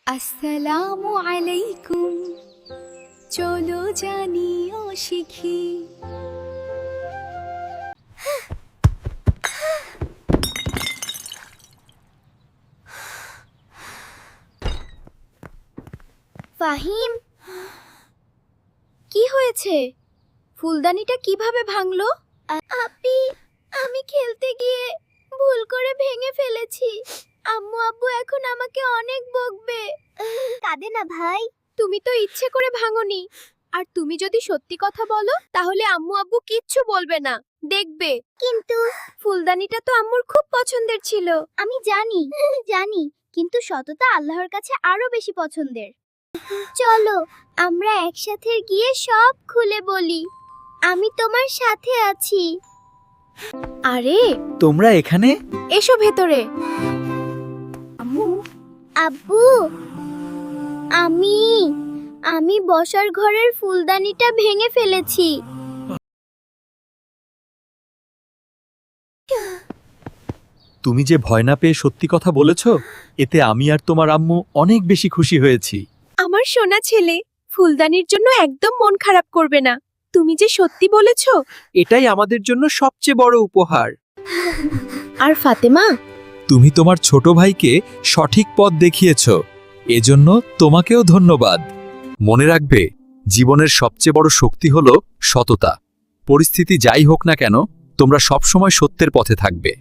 আসসালামু আলাইকুম, চলো জানিও শিখি। ফাহিম, কি হয়েছে? ফুলদানিটা কিভাবে ভাঙলো? আপি, আমি খেলতে গিয়ে ভুল করে ভেঙে ফেলেছি। আম্মু আব্বু এখন আমাকে অনেক বকবে। কাঁদে না ভাই, তুমি তো ইচ্ছে করে ভাঙোনি। আর তুমি যদি সত্যি কথা বলো তাহলে আম্মু আব্বু কিচ্ছু বলবে না, দেখবে। কিন্তু ফুলদানিটা তো আম্মুর খুব পছন্দের ছিল। আমি জানি জানি, কিন্তু সততা আল্লাহর কাছে আরো বেশি পছন্দের। চলো আমরা একসাথে গিয়ে সব খুলে বলি। আমি তোমার সাথে আছি। আরে তোমরা এখানে? এসো ভেতরে। আব্বু, আমি আমি বসার ঘরের ফুলদানিটা ভেঙে ফেলেছি। তুমি যে ভয় না পেয়ে সত্যি কথা বলেছো, এতে আমি আর তোমার আম্মু অনেক বেশি খুশি হয়েছি। আমার সোনা ছেলে ফুলদানির জন্য একদম মন খারাপ করবে না। তুমি যে সত্যি বলেছো। এটাই আমাদের জন্য সবচেয়ে বড় উপহার। আর ফাতেমা, তুমি তোমার ছোট ভাইকে সঠিক পথ দেখিয়েছো, এজন্য তোমাকেও ধন্যবাদ। মনে রাখবে, জীবনের সবচেয়ে বড় শক্তি হলো সততা। পরিস্থিতি যাই হোক না কেন, তোমরা সবসময় সত্যের পথে থাকবে।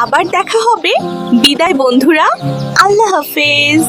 আবার দেখা হবে। বিদায় বন্ধুরা, আল্লাহ হাফেজ।